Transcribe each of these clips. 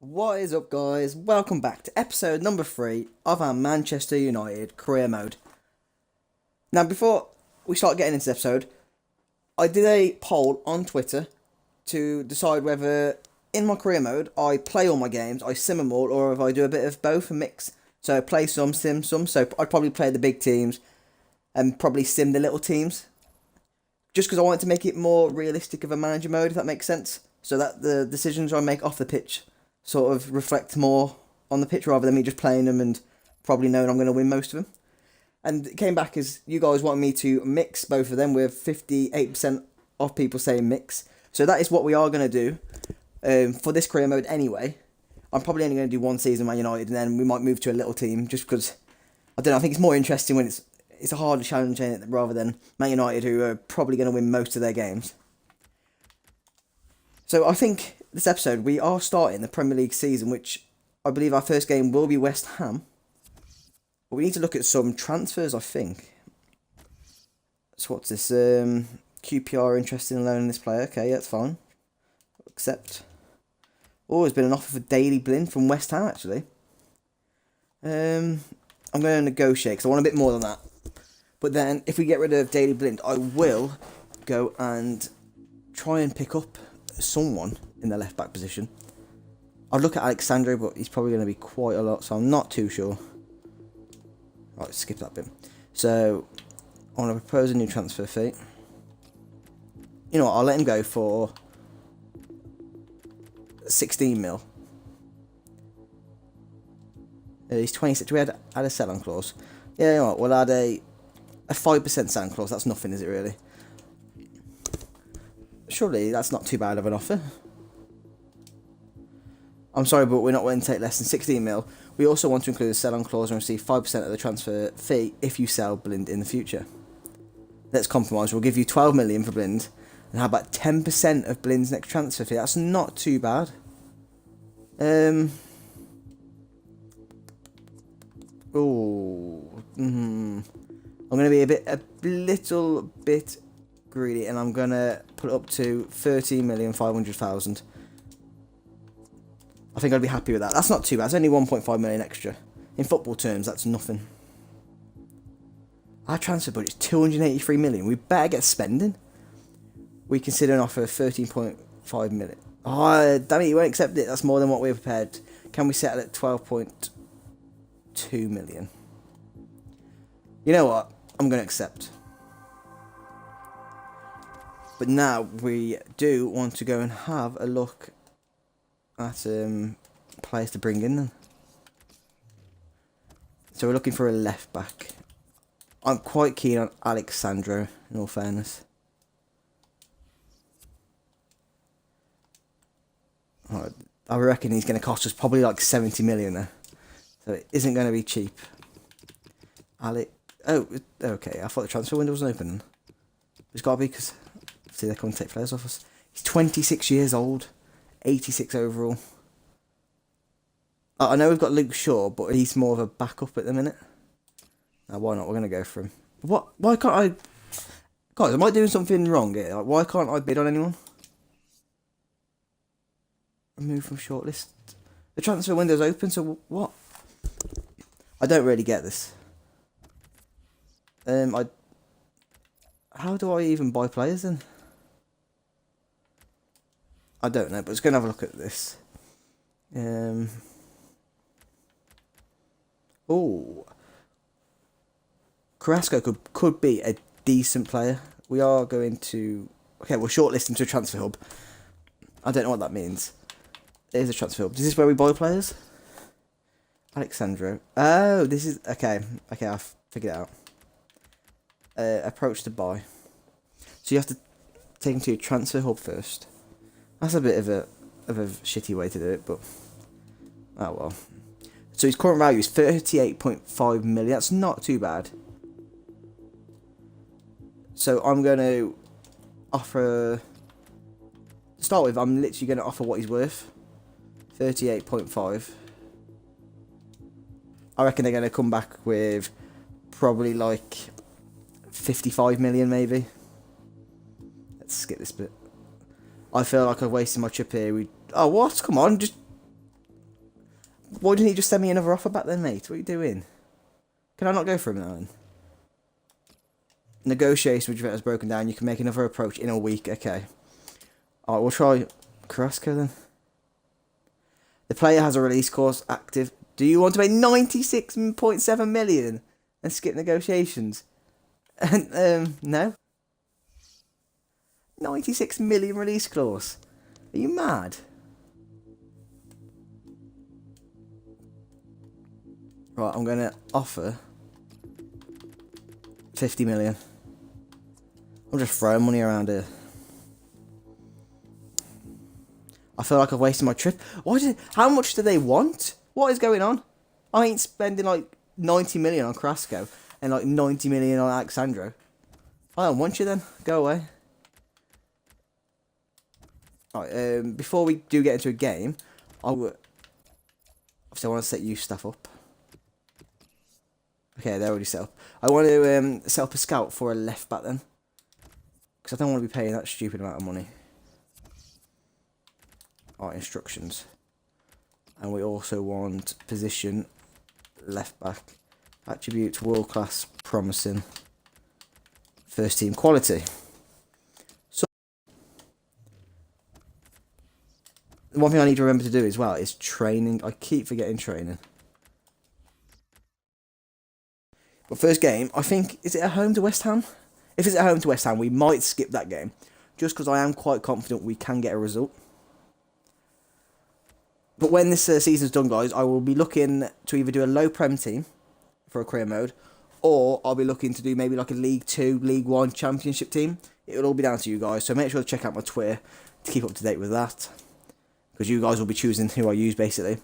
What is up, guys? Welcome back to episode number 3 of our Manchester United career mode. Now, before we start getting into this episode, I did a poll on Twitter to decide whether in my career mode I play all my games, I sim them all, or if I do a bit of both, a mix. So play some, sim some. So I'd probably play the big teams and probably sim the little teams. Just because I wanted to make it more realistic of a manager mode, if that makes sense. So that the decisions I make off the pitch sort of reflect more on the pitch rather than me just playing them and probably knowing I'm going to win most of them. And it came back as you guys wanted me to mix both of them, with 58% of people saying mix. So that is what we are going to do for this career mode anyway. I'm probably only going to do one season Man United and then we might move to a little team just because, I don't know, I think it's more interesting when it's a harder challenge rather than Man United, who are probably going to win most of their games. So I think this episode we are starting the Premier League season, which I believe our first game will be West Ham. But we need to look at some transfers, I think. So what's this? QPR interested in loaning this player. Okay, yeah, that's fine. Accept. Oh, there's been an offer for Daley Blind from West Ham, actually. I'm going to negotiate because I want a bit more than that. But then, if we get rid of Daley Blind, I will go and try and pick up someone in the left back position. I'd look at Alexandro, but he's probably going to be quite a lot, so I'm not too sure. Right, skip that bit. So I want to propose a new transfer fee. You know what, I'll let him go for 16 mil. He's 26. Do we add a sell-on clause? Yeah, you know what, we'll add a 5% sell-on clause. That's nothing, is it really? Surely that's not too bad of an offer. I'm sorry, but we're not willing to take less than 16 mil. We also want to include a sell-on clause and receive 5% of the transfer fee if you sell Blind in the future. Let's compromise. We'll give you 12 million for Blind. And how about 10% of Blind's next transfer fee? That's not too bad. I'm going to be a little bit greedy, and I'm going to put it up to 13,500,000. I think I'd be happy with that. That's not too bad. It's only 1.5 million extra. In football terms, that's nothing. Our transfer budget's 283 million. We better get spending. We consider an offer of 13.5 million. Oh, damn it, you won't accept it. That's more than what we're prepared. Can we settle at 12.2 million? You know what? I'm going to accept. But now we do want to go and have a look at players to bring in then. So we're looking for a left back. I'm quite keen on Alexandro, in all fairness. I reckon he's going to cost us probably like 70 million there. So it isn't going to be cheap. Oh, okay. I thought the transfer window wasn't open. It's got to be because, see, they can't take players off us. He's 26 years old. 86 overall. I know we've got Luke Shaw, but he's more of a backup at the minute. Now, why not? We're going to go for him. What? Why can't I... Guys, am I doing something wrong here? Like, why can't I bid on anyone? Remove from shortlist. The transfer window's open, so what? I don't really get this. How do I even buy players then? I don't know, but let's go and have a look at this. Oh, Carrasco could be a decent player. We are going to... Okay, we'll shortlist him to a transfer hub. I don't know what that means. There's a transfer hub. Is this where we buy players? Alexandro. Oh, this is... Okay, I've figured it out. Approach to buy. So you have to take him to your transfer hub first. That's a bit of a shitty way to do it, but... Oh well. So his current value is 38.5 million. That's not too bad. So I'm going to offer... To start with, I'm literally going to offer what he's worth. 38.5. I reckon they're going to come back with probably like 55 million maybe. Let's skip this bit. I feel like I've wasted my trip here. Oh, what? Come on, just... Why didn't he just send me another offer back then, mate? What are you doing? Can I not go for him now then? Negotiation with Juventus broken down. You can make another approach in a week. Okay. Alright, we'll try Carrasco then. The player has a release clause active. Do you want to pay 96.7 million and skip negotiations? No. 96 million release clause. Are you mad? Right, I'm going to offer 50 million. I'm just throwing money around here. I feel like I've wasted my trip. How much do they want? What is going on? I ain't spending like 90 million on Carrasco and like 90 million on Alexandro. I don't want you then. Go away. Alright, before we do get into a game, obviously I want to set you stuff up. Okay, they're already set up. I want to set up a scout for a left back then. Because I don't want to be paying that stupid amount of money. Alright, instructions. And we also want position, left back, attributes, world class, promising, first team quality. So, one thing I need to remember to do as well is training. I keep forgetting training. But first game, I think, is it at home to West Ham? If it's at home to West Ham, we might skip that game. Just because I am quite confident we can get a result. But when this season's done, guys, I will be looking to either do a low Prem team for a career mode, or I'll be looking to do maybe like a League 2, League 1 Championship team. It will all be down to you guys, so make sure to check out my Twitter to keep up to date with that. Because you guys will be choosing who I use, basically.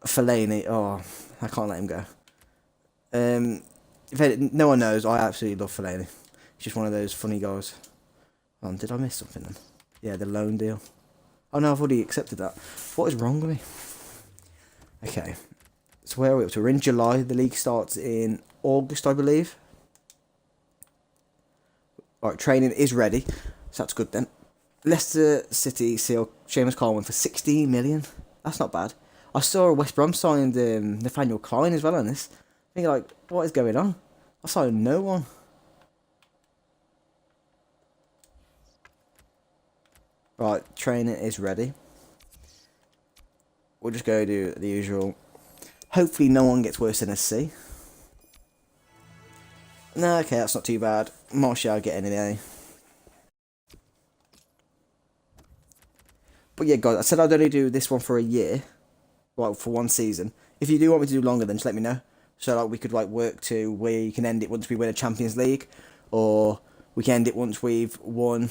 Fellaini, oh, I can't let him go. If no one knows, I absolutely love Fellaini. He's just one of those funny guys. Did I miss something then? Yeah, the loan deal. Oh no, I've already accepted that. What is wrong with me? Okay. So where are we up to? We're in July. The league starts in August, I believe. Alright, training is ready. So that's good then. Leicester City seal Seamus Coleman for 16 million. That's not bad. I saw West Brom signed Nathaniel Klein as well on this. I think like, what is going on? I saw no one. Right, training is ready. We'll just go do the usual. Hopefully no one gets worse than a C. No, okay, that's not too bad. Martial getting an A. But yeah, guys, I said I'd only do this one for a year. Well, for one season. If you do want me to do longer, then just let me know. So like we could like work to where you can end it once we win a Champions League. Or we can end it once we've won.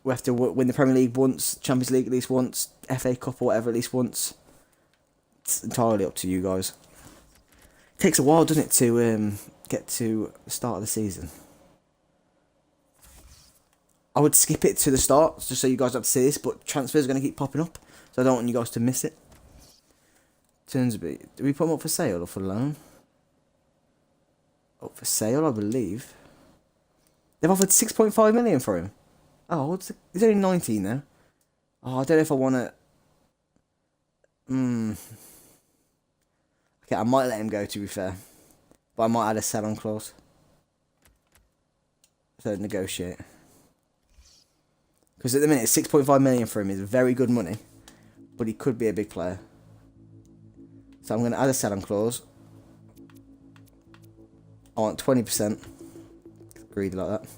We have to win the Premier League once, Champions League at least once, FA Cup or whatever at least once. It's entirely up to you guys. It takes a while, doesn't it, to get to the start of the season. I would skip it to the start, just so you guys have to see this, but transfers are going to keep popping up, so I don't want you guys to miss it. Turnsby, do we put them up for sale or for loan? Up for sale, I believe. They've offered 6.5 million for him. Oh, he's only 19 now. Oh, I don't know if I want to. Okay, I might let him go, to be fair. But I might add a sell-on clause. So negotiate. Because at the minute, 6.5 million for him is very good money. But he could be a big player. So I'm going to add a sell-on clause. I want 20%. Greedy like that.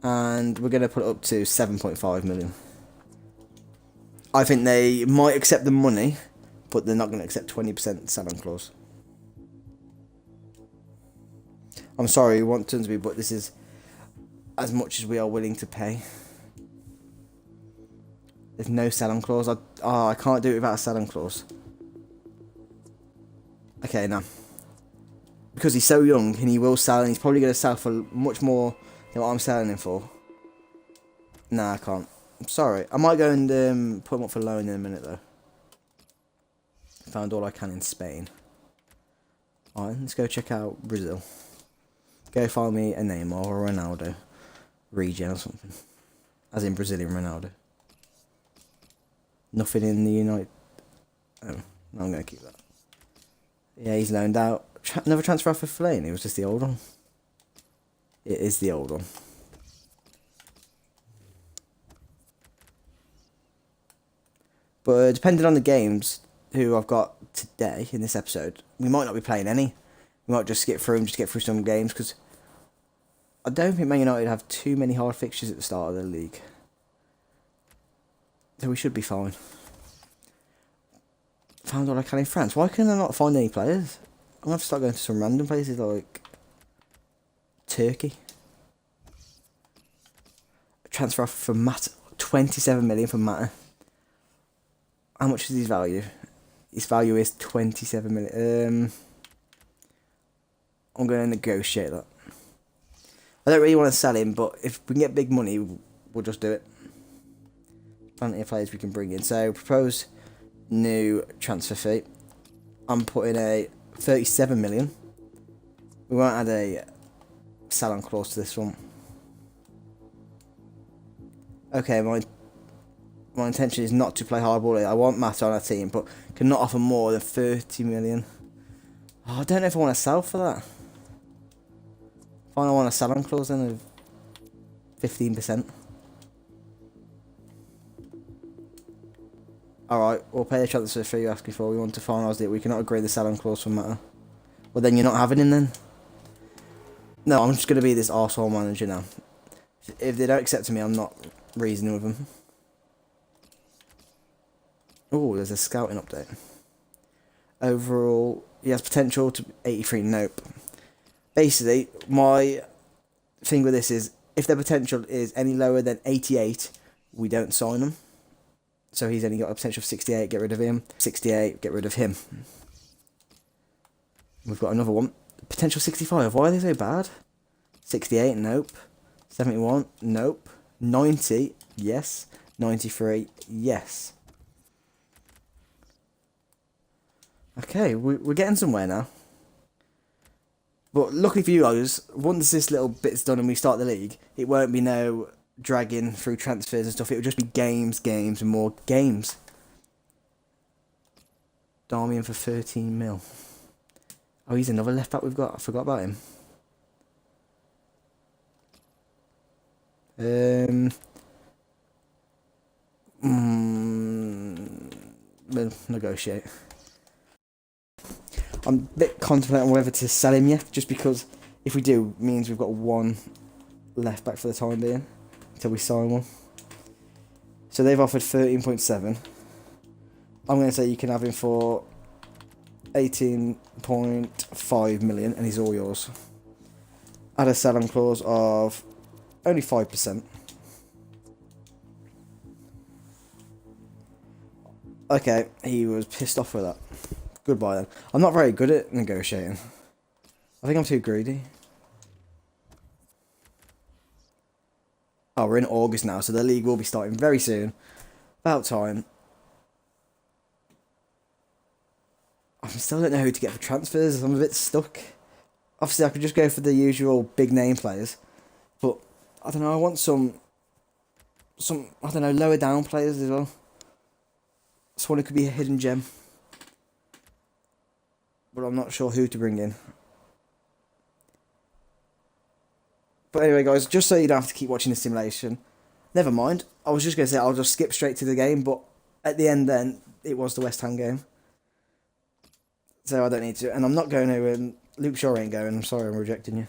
And we're going to put it up to 7.5 million. I think they might accept the money, but they're not going to accept 20% sell-on clause. I'm sorry, we want Turnsby, but this is as much as we are willing to pay. There's no sell-on clause. I can't do it without a sell-on clause. Okay, now. Because he's so young, and he will sell, and he's probably going to sell for much more than what I'm selling him for. Nah, I can't. I'm sorry. I might go and put him up for loan in a minute, though. Found all I can in Spain. Alright, let's go check out Brazil. Go find me a Neymar or a Ronaldo. Regen or something. As in Brazilian Ronaldo. Nothing in the United... Oh, no, I'm going to keep that. Yeah, he's loaned out. Another transfer for Fellaini. It was just the old one. It is the old one. But depending on the games who I've got today in this episode, we might not be playing any. We might just skip through and just get through some games because I don't think Man United have too many hard fixtures at the start of the league. So we should be fine. Found all I can in France. Why can I not find any players? I'm going to have to start going to some random places like Turkey. Transfer offer for Matt. 27 million for Matt. How much is his value? His value is 27 million. I'm going to negotiate that. I don't really want to sell him, but if we can get big money, we'll just do it. Plenty of players we can bring in. So, propose new transfer fee. I'm putting a 37 million. We won't add a sell-on clause to this one. Okay, my intention is not to play hardball. I want Matt on our team, but cannot offer more than 30 million. Oh, I don't know if I want to sell for that. Fine, I want a sell-on clause then of 15%. Alright, we'll pay the transfer fee you asked before. We want to finalise it. We cannot agree the sell-on clause for Matter. Well, then you're not having him then. No, I'm just going to be this arsehole manager now. If they don't accept me, I'm not reasoning with them. Oh, there's a scouting update. Overall, he has potential to 83. Nope. Basically, my thing with this is, if their potential is any lower than 88, we don't sign them. So he's only got a potential of 68, get rid of him. 68, get rid of him. We've got another one. Potential 65, why are they so bad? 68, nope. 71, nope. 90, yes. 93, yes. Okay, we're getting somewhere now. But luckily for you guys, once this little bit's done and we start the league, it won't be no dragging through transfers and stuff. It will just be games, and more games. Darmian for 13 mil. Oh, he's another left back we've got. I forgot about him. We'll negotiate. I'm a bit contemplating whether to sell him yet, just because if we do, it means we've got one left back for the time being until we sign one. So they've offered 13.7. I'm going to say you can have him for 18.5 million, and he's all yours. Add a sell-on clause of only 5%. Okay, he was pissed off with that. Goodbye then. I'm not very good at negotiating. I think I'm too greedy. Oh, we're in August now, so the league will be starting very soon. About time. I still don't know who to get for transfers. I'm a bit stuck. Obviously, I could just go for the usual big name players. But, I don't know, I want some I don't know, lower down players as well. Someone who could be a hidden gem. But I'm not sure who to bring in. But anyway, guys, just so you don't have to keep watching the simulation, never mind. I was just going to say I'll just skip straight to the game, but at the end then, it was the West Ham game. So I don't need to. And I'm not going to, and Luke Shaw ain't going. I'm sorry, I'm rejecting you.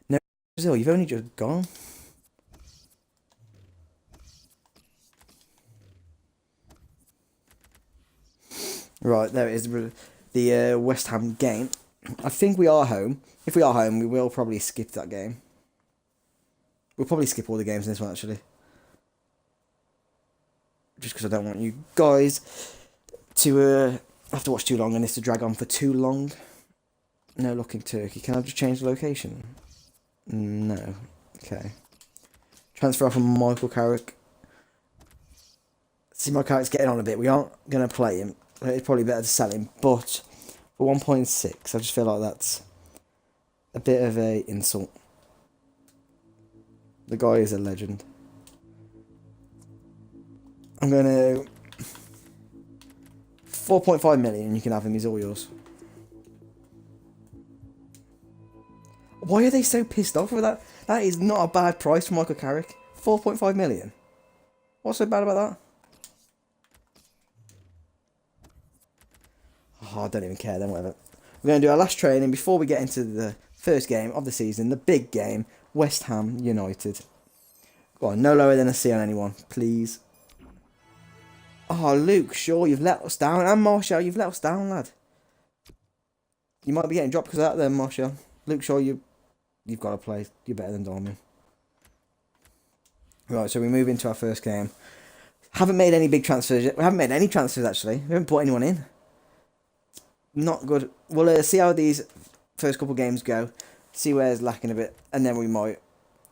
No, Brazil, you've only just gone. Right, there it is, the West Ham game. I think we are home. If we are home, we will probably skip that game. We'll probably skip all the games in this one, actually. Just because I don't want you guys to have to watch too long and this to drag on for too long. No looking Turkey. Can I just change the location? No. Okay. Transfer off from Michael Carrick. See, my Carrick's getting on a bit. We aren't going to play him. It's probably better to sell him, but for 1.6, I just feel like that's a bit of a insult. The guy is a legend. I'm going to 4.5 million, you can have him, he's all yours. Why are they so pissed off with that? That is not a bad price for Michael Carrick. 4.5 million. What's so bad about that? Oh, I don't even care then, whatever. We're going to do our last training before we get into the first game of the season, the big game, West Ham United. Go on, no lower than a C on anyone, please. Oh, Luke Shaw, you've let us down. And Marshall, you've let us down, lad. You might be getting dropped because of that then, Marshall. Luke Shaw, you've got to play. You're better than Darmian. Right, so we move into our first game. Haven't made any big transfers yet. We haven't made any transfers, actually. We haven't put anyone in. Not good. We'll see how these first couple games go. See where it's lacking a bit. And then we might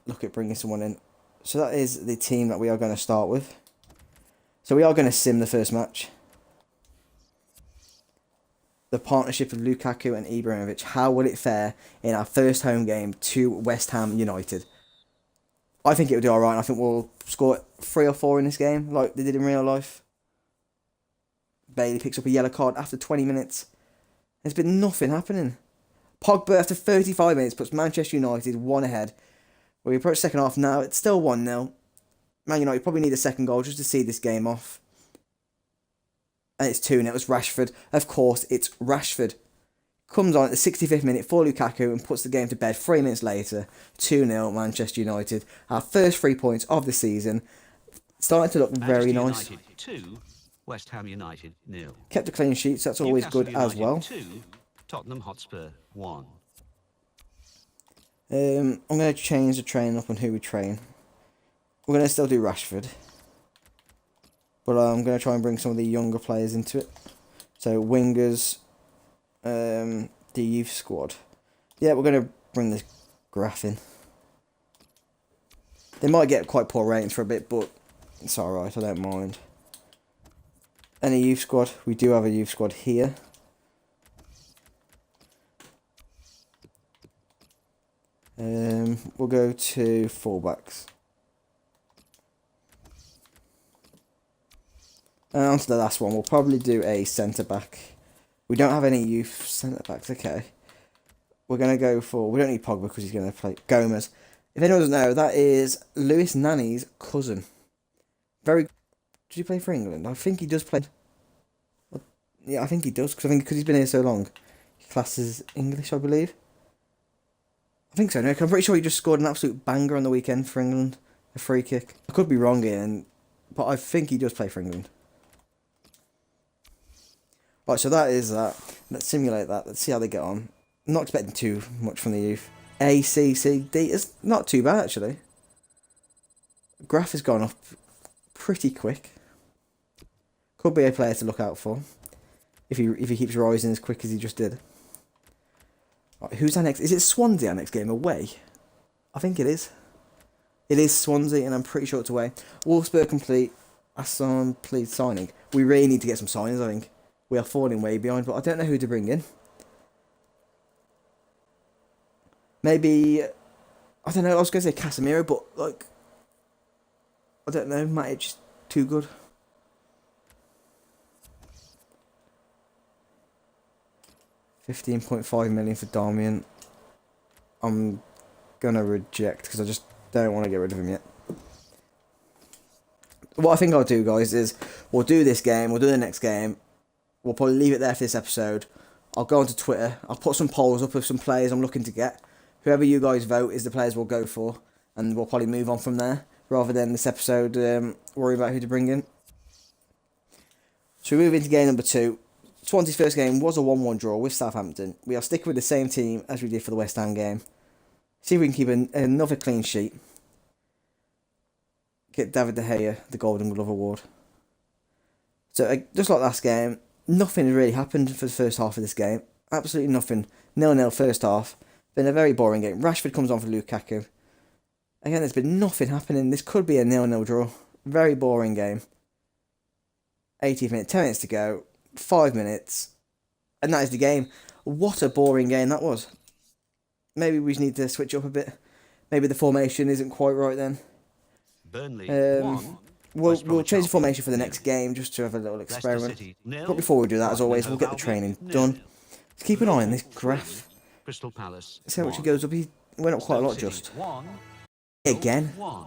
look at bringing someone in. So that is the team that we are going to start with. So we are going to sim the first match. The partnership of Lukaku and Ibrahimovic. How will it fare in our first home game to West Ham United? I think it will do alright. I think we'll score 3 or 4 in this game, like they did in real life. Bailey picks up a yellow card after 20 minutes. There's been nothing happening. Pogba, after 35 minutes, puts Manchester United 1 ahead. We approach second half now. It's still 1-0. Man United probably need a second goal just to see this game off. And it's 2-0. It's Rashford. Of course, it's Rashford. Comes on at the 65th minute for Lukaku and puts the game to bed 3 minutes later. 2-0 Manchester United. Our first 3 points of the season. Starting to look very nice. United 2, West Ham United 0. Kept a clean sheet, so that's always good as well. 2, Tottenham Hotspur 1. I'm going to change the training up on who we train. We're going to still do Rashford. But I'm going to try and bring some of the younger players into it. So wingers, the youth squad. Yeah, we're going to bring this graph in. They might get quite poor ratings for a bit, but it's alright, I don't mind. And a youth squad. We do have a youth squad here. We'll go to fullbacks. And on to the last one. We'll probably do a centre-back. We don't have any youth centre-backs. Okay. We're going to go for... We don't need Pogba because he's going to play Gomez. If anyone doesn't know, that is Lewis Nani's cousin. Very... Did he play for England? I think he does play... Yeah, I think he does. Because he's been here so long. He classes English, I believe. I think so, no? 'Cause I'm pretty sure he just scored an absolute banger on the weekend for England. A free kick. I could be wrong here, but I think he does play for England. Right, so that is that. Let's simulate that. Let's see how they get on. I'm not expecting too much from the youth. A, C, C, D. It's not too bad, actually. Graph has gone up pretty quick. Could be a player to look out for. If he keeps rising as quick as he just did. Right, who's our next? Is it Swansea our next game away? I think it is. It is Swansea, and I'm pretty sure it's away. Wolfsburg complete. Aston please signing. We really need to get some signings, I think. We are falling way behind, but I don't know who to bring in. Maybe... I don't know, I was going to say Casemiro, but, like... I don't know, Matic is too good. £15.5 million for Darmian. I'm gonna reject because I just don't want to get rid of him yet. What I think I'll do, guys, is we'll do this game, we'll do the next game. We'll probably leave it there for this episode. I'll go onto Twitter. I'll put some polls up of some players I'm looking to get. Whoever you guys vote is the players we'll go for, and we'll probably move on from there rather than this episode worry about who to bring in. So we move into game number 2. Swansea's first game was a 1-1 draw with Southampton. We are sticking with the same team as we did for the West Ham game. See if we can keep another clean sheet. Get David De Gea the Golden Glove Award. So just like last game, nothing has really happened for the first half of this game. Absolutely nothing. 0-0 first half. Been a very boring game. Rashford comes on for Lukaku. Again, there's been nothing happening. This could be a 0-0 draw. Very boring game. 80th minute, 10 minutes to go. 5 minutes, and that is the game. What a boring game that was. Maybe we need to switch up a bit. Maybe the formation isn't quite right then. Burnley 1, we'll change the formation for the next game just to have a little experiment. City, 0. But before we do that, as Brighton always, and we'll get the Hove training Albion, done. 0. Let's keep an eye on this Liverpool, graph. 3. Crystal Palace, See how much it 1. goes up. He went up quite a Stoke lot City, just. 1. Again. 1.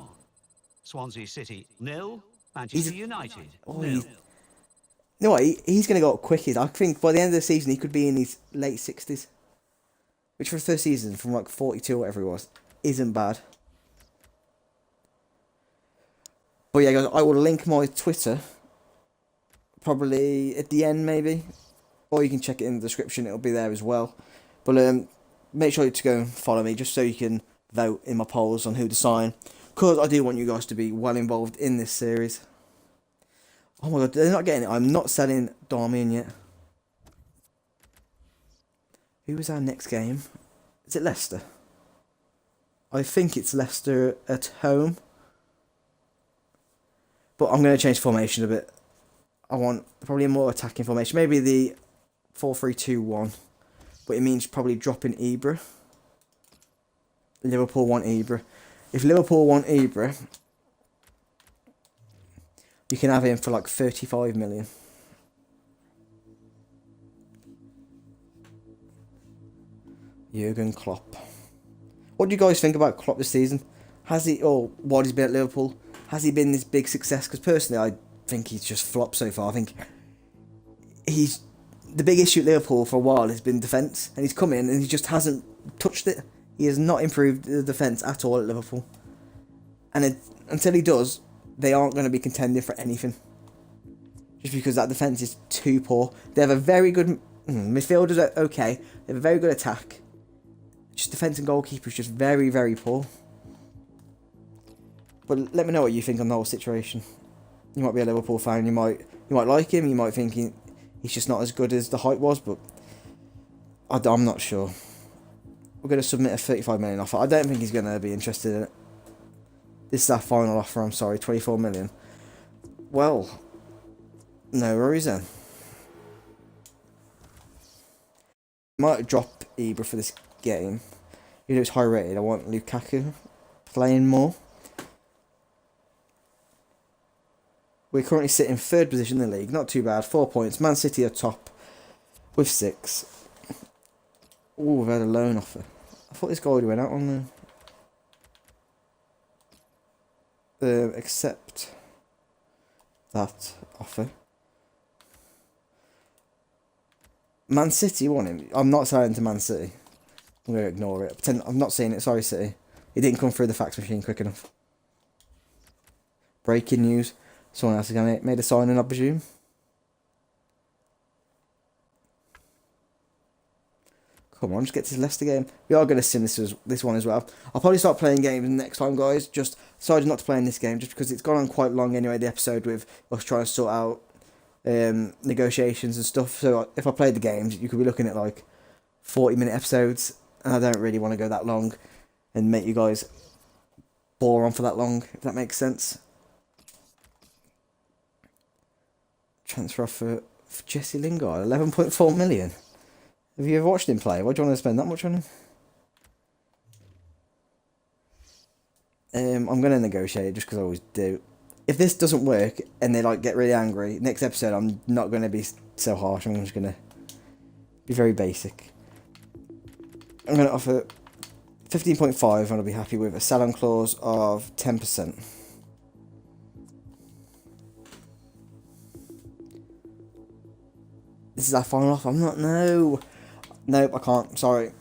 Swansea City, 0. Manchester United, Oh, 0. you know what? He's going to go up quick. I think by the end of the season, he could be in his late 60s. Which for the first season, from like 42 or whatever it was, isn't bad. But yeah, guys, I will link my Twitter. Probably at the end, maybe. Or you can check it in the description. It'll be there as well. But make sure to go and follow me, just so you can vote in my polls on who to sign. Because I do want you guys to be well involved in this series. Oh my god, they're not getting it. I'm not selling Darmian yet. Who was our next game? Is it Leicester? I think it's Leicester at home. But I'm going to change formation a bit. I want probably a more attacking formation. Maybe the 4-3-2-1. But it means probably dropping Ibra. Liverpool want Ibra. If Liverpool want Ibra, you can have him for like 35 million. Jurgen Klopp. What do you guys think about Klopp this season? Has he, or what he's been at Liverpool, has he been this big success? Because personally, I think he's just flopped so far. I think he's, the big issue at Liverpool for a while has been defence. And he's come in and he just hasn't touched it. He has not improved the defence at all at Liverpool. And until he does, they aren't going to be contending for anything. Just because that defence is too poor. They have a very good, midfielders are okay. They have a very good attack. Just defence and goalkeeper is just very, very poor. But let me know what you think on the whole situation. You might be a Liverpool fan. You might like him. You might think he's just not as good as the hype was. But I'm not sure. We're going to submit a 35 million offer. I don't think he's going to be interested in it. This is our final offer. I'm sorry, 24 million. Well, no worries then. Might drop Ibra for this game. Even though it's high rated, I want Lukaku playing more. We're currently sitting third position in the league. Not too bad. 4 points. Man City are top with 6. Oh, we've had a loan offer. I thought this guy would went out on the... accept that offer. Man City want him. I'm not selling to Man City. I'm going to ignore it. Pretend I'm not seeing it. Sorry, City. It didn't come through the fax machine quick enough. Breaking news. Someone else has made a signing, I presume. Come on, just get to this Leicester game. We are going to sim this one as well. I'll probably start playing games next time, guys. Just decided not to play in this game, just because it's gone on quite long anyway, the episode with us trying to sort out negotiations and stuff. So if I played the games, you could be looking at like 40-minute episodes. And I don't really want to go that long and make you guys bore on for that long, if that makes sense. Transfer for Jesse Lingard, 11.4 million. Have you ever watched him play? Why do you want to spend that much on him? I'm going to negotiate just because I always do. If this doesn't work and they like get really angry, next episode I'm not going to be so harsh. I'm just going to be very basic. I'm going to offer 15.5 and I'll be happy with a sell-on clause of 10%. This is our final offer. I'm not... No. Nope, I can't. Sorry.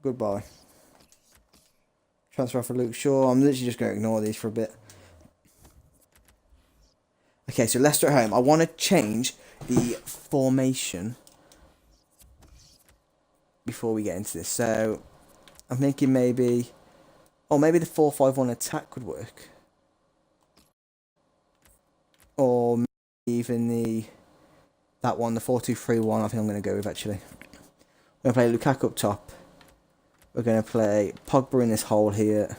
Goodbye. Transfer for Luke Shaw. I'm literally just going to ignore these for a bit. Okay, so Leicester at home. I want to change the formation before we get into this. So, I'm thinking maybe... Or maybe the 4-5-1 attack could work. Or maybe even that one, the 4-2-3-1, I think I'm going to go with actually. We're going to play Lukaku up top. We're going to play Pogba in this hole here.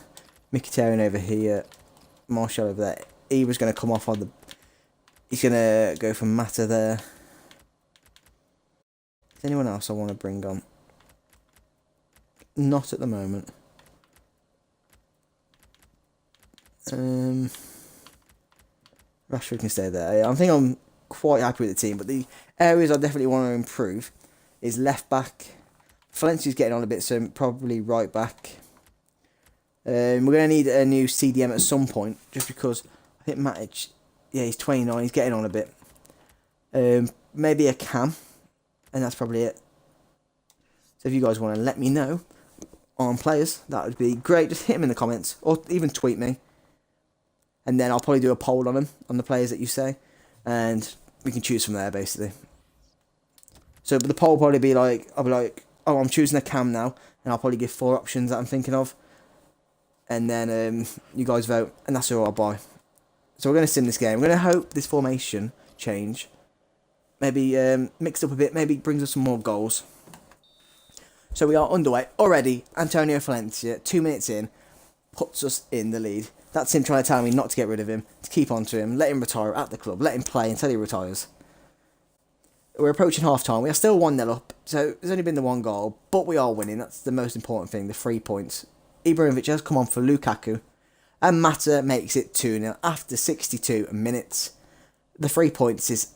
Mkhitaryan over here. Martial over there. Ibra's going to come off on the... He's going to go for Mata there. Is anyone else I want to bring on? Not at the moment. Rashford can stay there. I think I'm quite happy with the team, but the areas I definitely want to improve is left back. Valencia's getting on a bit, so probably right back. We're going to need a new CDM at some point, just because I think Matic, yeah, he's 29, he's getting on a bit. Maybe a cam, and that's probably it. So if you guys want to let me know on players, that would be great. Just hit them in the comments, or even tweet me. And then I'll probably do a poll on them, on the players that you say. And we can choose from there, basically. So the poll will probably be like, I'll be like, oh, I'm choosing a cam now. And I'll probably give 4 options that I'm thinking of. And then you guys vote, and that's who I'll buy. So we're going to sim this game. We're going to hope this formation change. Maybe mixed up a bit, maybe brings us some more goals. So we are underway already. Antonio Valencia, 2 minutes in, puts us in the lead. That's him trying to tell me not to get rid of him, to keep on to him, let him retire at the club, let him play until he retires. We're approaching half-time. We are still 1-0 up, so there's only been the 1 goal, but we are winning. That's the most important thing, the 3 points. Ibrahimovic has come on for Lukaku, and Mata makes it 2-0 after 62 minutes. The 3 points is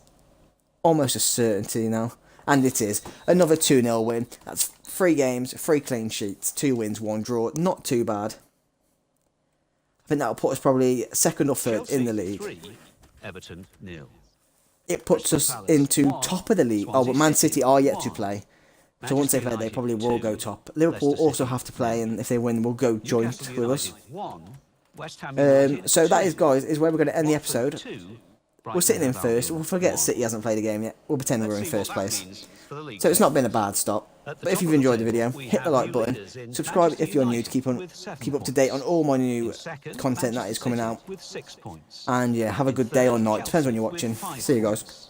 almost a certainty now, and it is. Another 2-0 win. That's 3 games, 3 clean sheets, 2 wins, 1 draw. Not too bad. I think that'll put us probably second or third in the league. 3, Everton 0. It puts us into top of the league. Oh, but Man City are yet to play. So once they play, they probably will go top. Liverpool also have to play, and if they win, will go joint with us. So that is, guys, is where we're going to end the episode. We're sitting in first. We'll forget City hasn't played a game yet. We'll pretend we're in first place. So it's not been a bad stop. But if you've enjoyed the video, hit the like button. Subscribe if you're new to keep up to date on all my new content that is coming out. And yeah, have a good day or night. Depends when you're watching. See you guys.